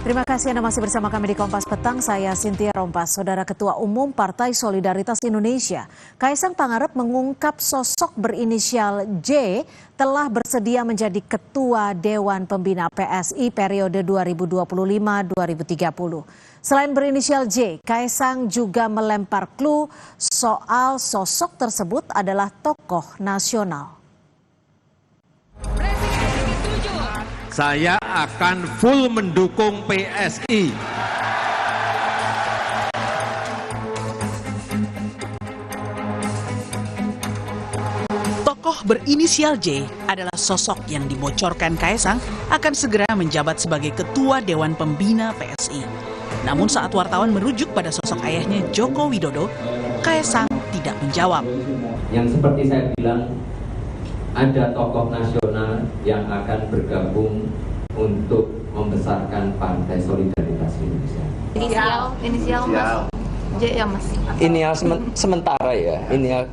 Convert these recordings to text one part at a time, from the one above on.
Terima kasih Anda masih bersama kami di Kompas Petang. Saya Cynthia Rompas. Saudara Ketua Umum Partai Solidaritas Indonesia, Kaisang Pangarep mengungkap sosok berinisial J telah bersedia menjadi Ketua Dewan Pembina PSI periode 2025-2030. Selain berinisial J, Kaisang juga melempar clue soal sosok tersebut adalah tokoh nasional. Saya akan full mendukung PSI. Tokoh berinisial J adalah sosok yang dibocorkan Kaisang akan segera menjabat sebagai Ketua Dewan Pembina PSI. Namun saat wartawan merujuk pada sosok ayahnya Joko Widodo, Kaisang tidak menjawab. Yang seperti saya bilang, ada tokoh nasional yang akan bergabung untuk membesarkan Partai Solidaritas Indonesia. Inisial Mas J ya Mas. Sementara ya,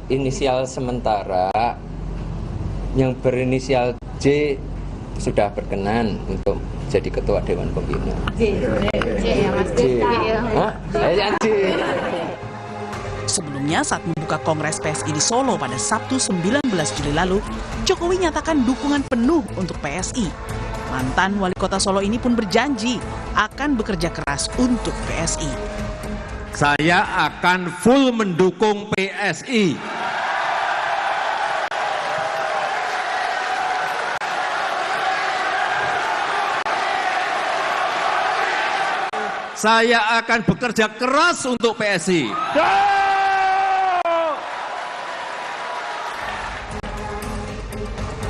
inisial sementara yang berinisial J sudah berkenan untuk jadi Ketua Dewan Pembina. J ya Mas. J. Sebelumnya saat membuka Kongres PSI di Solo pada Sabtu 19 Juli lalu, Jokowi nyatakan dukungan penuh untuk PSI. Mantan wali kota Solo ini pun berjanji akan bekerja keras untuk PSI. Saya akan full mendukung PSI. Saya akan bekerja keras untuk PSI.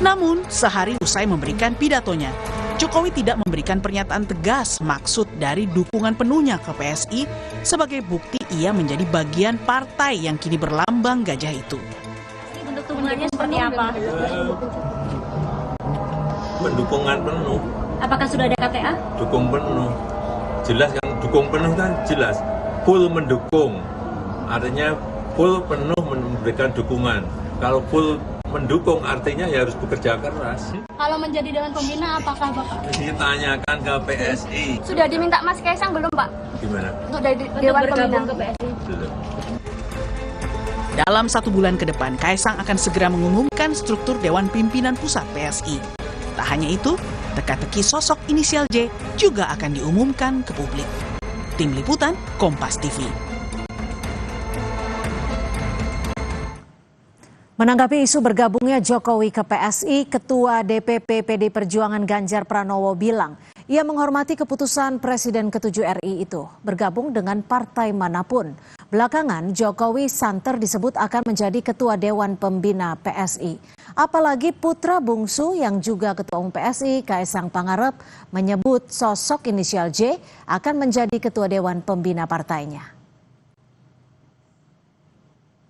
Namun, sehari usai memberikan pidatonya, Jokowi tidak memberikan pernyataan tegas maksud dari dukungan penuhnya ke PSI sebagai bukti ia menjadi bagian partai yang kini berlambang gajah itu. Bentuk dukungannya seperti apa? Dukungan penuh. Apakah sudah ada KTA? Dukung penuh. Jelas kan, dukung penuh kan jelas. Full mendukung. Artinya full penuh memberikan dukungan. Kalau full mendukung artinya ya harus bekerja keras. Kalau menjadi Dewan Pembina apakah Bapak? Ditanyakan ke PSI. Sudah diminta Mas Kaisang belum Pak? Gimana? Untuk dari Dewan Pembina ke PSI? Dalam 1 bulan ke depan, Kaisang akan segera mengumumkan struktur Dewan Pimpinan Pusat PSI. Tak hanya itu, teka-teki sosok inisial J juga akan diumumkan ke publik. Tim Liputan, Kompas TV. Menanggapi isu bergabungnya Jokowi ke PSI, Ketua DPP PD Perjuangan Ganjar Pranowo bilang, ia menghormati keputusan Presiden ke-7 RI itu, bergabung dengan partai manapun. Belakangan, Jokowi santer disebut akan menjadi Ketua Dewan Pembina PSI. Apalagi putra bungsu yang juga Ketua Umum PSI, Kaisang Pangarep, menyebut sosok inisial J akan menjadi Ketua Dewan Pembina partainya.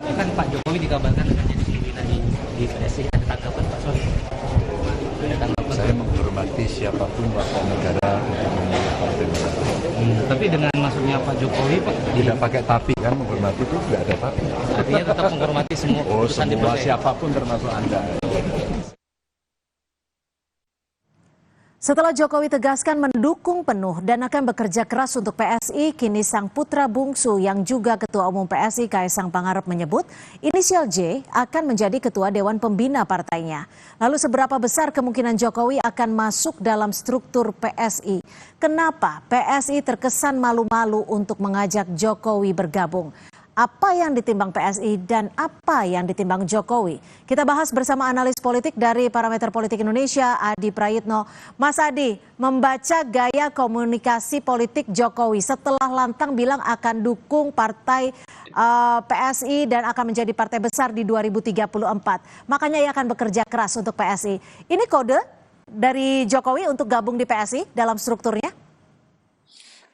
Kan Pak Jokowi dikabarkan akan jadi pimpinan di PSI, ada tanggapan Pak Soe? Saya menghormati siapapun warga negara untuk memilih partai manapun. Tapi dengan masuknya Pak Jokowi, Pak, Tidak pakai tapi kan, menghormati itu tidak ada tapi. artinya tetap menghormati semua keputusan di Semua PSI. siapapun termasuk Anda. Setelah Jokowi tegaskan mendukung penuh dan akan bekerja keras untuk PSI, kini sang putra bungsu yang juga Ketua Umum PSI Kaisang Pangarep menyebut inisial J akan menjadi Ketua Dewan Pembina partainya. Lalu seberapa besar kemungkinan Jokowi akan masuk dalam struktur PSI? Kenapa PSI terkesan malu-malu untuk mengajak Jokowi bergabung? Apa yang ditimbang PSI dan apa yang ditimbang Jokowi? Kita bahas bersama analis politik dari Parameter Politik Indonesia, Adi Prayitno. Mas Adi, membaca gaya komunikasi politik Jokowi setelah lantang bilang akan dukung partai PSI dan akan menjadi partai besar di 2034. Makanya ia akan bekerja keras untuk PSI. Ini kode dari Jokowi untuk gabung di PSI dalam strukturnya?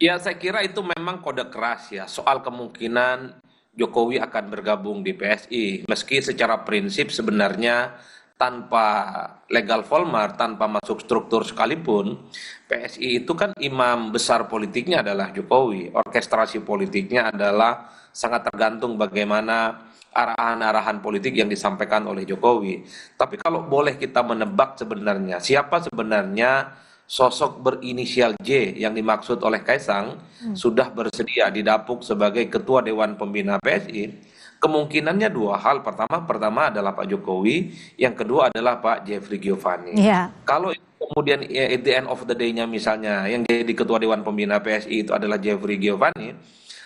Ya, saya kira itu memang kode keras ya, soal kemungkinan Jokowi akan bergabung di PSI. Meski secara prinsip sebenarnya tanpa legal formal, tanpa masuk struktur sekalipun, PSI itu kan imam besar politiknya adalah Jokowi. Orkestrasi politiknya adalah sangat tergantung bagaimana arahan-arahan politik yang disampaikan oleh Jokowi. Tapi kalau boleh kita menebak sebenarnya, siapa sebenarnya sosok berinisial J yang dimaksud oleh Kaisang sudah bersedia didapuk sebagai Ketua Dewan Pembina PSI, kemungkinannya dua hal. Pertama adalah Pak Jokowi, yang kedua adalah Pak Jeffrey Giovanni. Kalau kemudian at the end of the day-nya misalnya yang jadi Ketua Dewan Pembina PSI itu adalah Jeffrey Giovanni,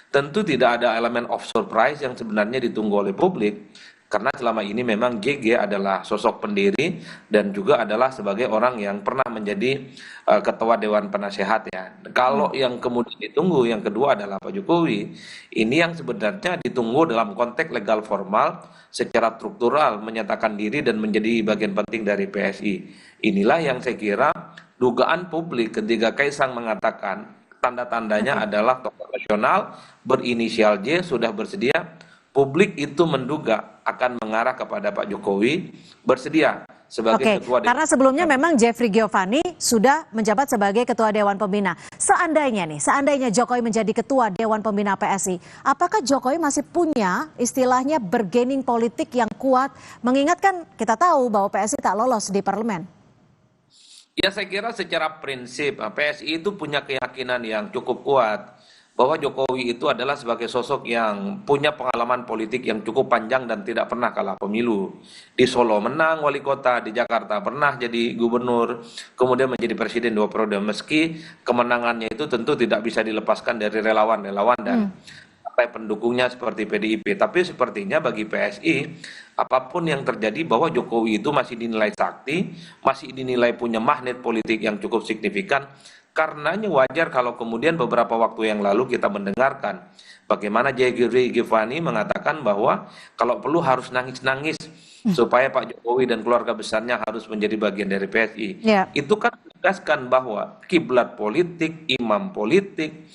tentu tidak ada elemen of surprise yang sebenarnya ditunggu oleh publik. Karena selama ini memang JG adalah sosok pendiri dan juga adalah sebagai orang yang pernah menjadi ketua Dewan Penasehat ya. Kalau yang kemudian ditunggu yang kedua adalah Pak Jokowi, ini yang sebenarnya ditunggu dalam konteks legal formal secara struktural menyatakan diri dan menjadi bagian penting dari PSI. Inilah yang saya kira dugaan publik ketika Kaisang mengatakan tanda-tandanya adalah tokoh nasional berinisial J sudah bersedia. Publik itu menduga akan mengarah kepada Pak Jokowi bersedia sebagai ketua Dewan. Karena sebelumnya memang Jeffrey Giovanni sudah menjabat sebagai ketua Dewan Pembina. Seandainya Jokowi menjadi ketua Dewan Pembina PSI, apakah Jokowi masih punya istilahnya bargaining politik yang kuat? Mengingatkan kita tahu bahwa PSI tak lolos di parlemen. Ya, saya kira secara prinsip PSI itu punya keyakinan yang cukup kuat bahwa Jokowi itu adalah sebagai sosok yang punya pengalaman politik yang cukup panjang dan tidak pernah kalah pemilu. Di Solo menang wali kota, di Jakarta pernah jadi gubernur, kemudian menjadi presiden 2 periode. Meski kemenangannya itu tentu tidak bisa dilepaskan dari relawan-relawan dan partai pendukungnya seperti PDIP. Tapi sepertinya bagi PSI, apapun yang terjadi bahwa Jokowi itu masih dinilai sakti, masih dinilai punya magnet politik yang cukup signifikan. Karenanya wajar kalau kemudian beberapa waktu yang lalu kita mendengarkan bagaimana Jeffrey Giovanni mengatakan bahwa kalau perlu harus nangis-nangis supaya Pak Jokowi dan keluarga besarnya harus menjadi bagian dari PSI. Itu kan menegaskan bahwa kiblat politik, imam politik,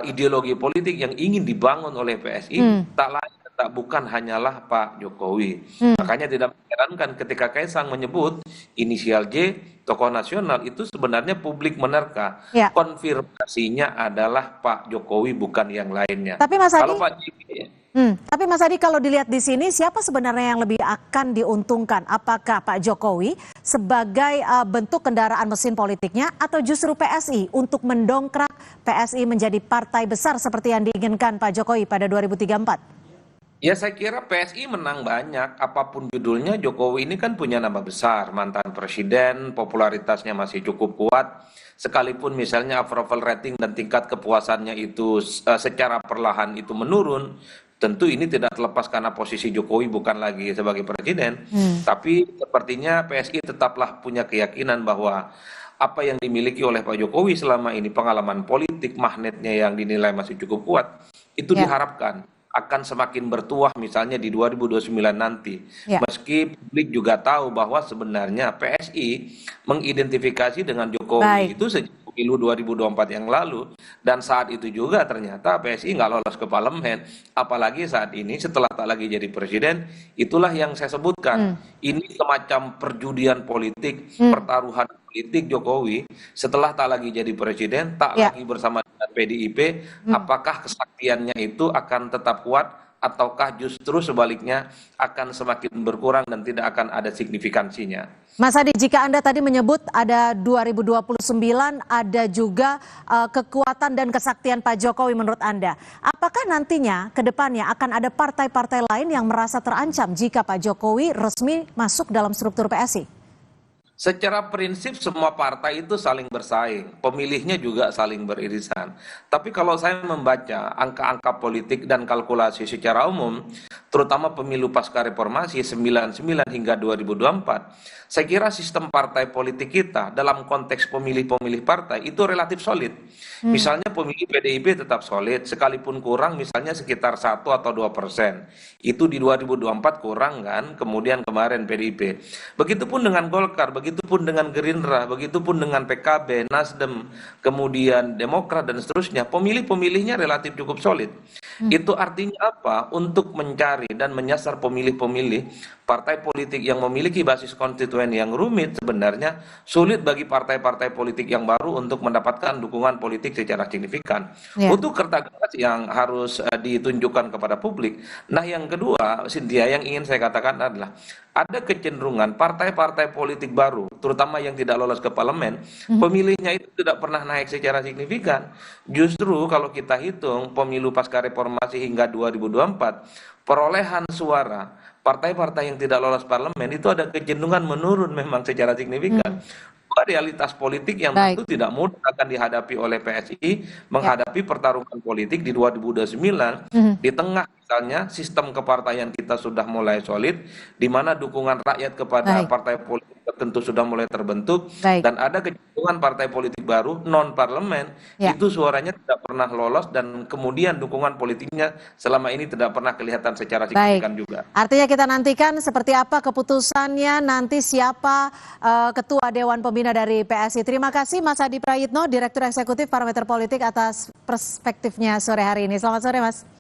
ideologi politik yang ingin dibangun oleh PSI tak lain tak bukan hanyalah Pak Jokowi. Makanya tidak mengherankan ketika Kaisang menyebut inisial J, tokoh nasional, itu sebenarnya publik menerka. Konfirmasinya adalah Pak Jokowi bukan yang lainnya. Tapi Mas Adi, kalau Pak tapi Mas Adi kalau dilihat di sini siapa sebenarnya yang lebih akan diuntungkan? Apakah Pak Jokowi sebagai bentuk kendaraan mesin politiknya atau justru PSI untuk mendongkrak PSI menjadi partai besar seperti yang diinginkan Pak Jokowi pada 2034? Ya, saya kira PSI menang banyak, apapun judulnya. Jokowi ini kan punya nama besar, mantan presiden, popularitasnya masih cukup kuat, sekalipun misalnya approval rating dan tingkat kepuasannya itu secara perlahan itu menurun. Tentu ini tidak terlepas karena posisi Jokowi bukan lagi sebagai presiden, tapi sepertinya PSI tetaplah punya keyakinan bahwa apa yang dimiliki oleh Pak Jokowi selama ini, pengalaman politik, magnetnya yang dinilai masih cukup kuat, itu diharapkan akan semakin bertuah misalnya di 2029 nanti. Meski publik juga tahu bahwa sebenarnya PSI mengidentifikasi dengan Jokowi itu sejak pemilu 2024 yang lalu, dan saat itu juga ternyata PSI nggak lolos ke parlemen. Apalagi saat ini setelah tak lagi jadi presiden, itulah yang saya sebutkan. Ini semacam perjudian politik, pertaruhan politik Jokowi setelah tak lagi jadi presiden, tak lagi bersama dengan PDIP. Apakah kesaktiannya itu akan tetap kuat ataukah justru sebaliknya akan semakin berkurang dan tidak akan ada signifikansinya? Mas Adi, jika Anda tadi menyebut ada 2029, ada juga kekuatan dan kesaktian Pak Jokowi menurut Anda. Apakah nantinya ke depannya akan ada partai-partai lain yang merasa terancam jika Pak Jokowi resmi masuk dalam struktur PSI? Secara prinsip semua partai itu saling bersaing, pemilihnya juga saling beririsan. Tapi kalau saya membaca angka-angka politik dan kalkulasi secara umum, terutama pemilu pasca reformasi 99 hingga 2024, saya kira sistem partai politik kita dalam konteks pemilih-pemilih partai itu relatif solid. Misalnya pemilih PDIP tetap solid, sekalipun kurang misalnya sekitar 1 atau 2%. Itu di 2024 kurang kan, kemudian kemarin PDIP. Begitupun dengan Golkar, begitupun dengan Gerindra, begitupun dengan PKB, Nasdem, kemudian Demokrat dan seterusnya. Pemilih-pemilihnya relatif cukup solid. Itu artinya apa? Untuk mencari dan menyasar pemilih-pemilih partai politik yang memiliki basis konstituen yang rumit, sebenarnya sulit bagi partai-partai politik yang baru untuk mendapatkan dukungan politik secara signifikan. Untuk kerja keras yang harus ditunjukkan kepada publik. Nah, yang kedua, Cynthia, yang ingin saya katakan adalah ada kecenderungan partai-partai politik baru, terutama yang tidak lolos ke parlemen, pemilihnya itu tidak pernah naik secara signifikan. Justru kalau kita hitung pemilu pasca reformasi hingga 2024, perolehan suara partai-partai yang tidak lolos parlemen itu ada kecenderungan menurun memang secara signifikan. Realitas politik yang tentu tidak mudah akan dihadapi oleh PSI menghadapi pertarungan politik di 2029 di tengah misalnya sistem kepartaian kita sudah mulai solid, di mana dukungan rakyat kepada partai politik tertentu sudah mulai terbentuk, dan ada kecenderungan partai politik baru non parlemen itu suaranya tidak pernah lolos dan kemudian dukungan politiknya selama ini tidak pernah kelihatan secara signifikan juga. Artinya kita nantikan seperti apa keputusannya nanti siapa ketua Dewan Pembina dari PSI. Terima kasih Mas Adi Prayitno, Direktur Eksekutif Parameter Politik atas perspektifnya sore hari ini. Selamat sore Mas.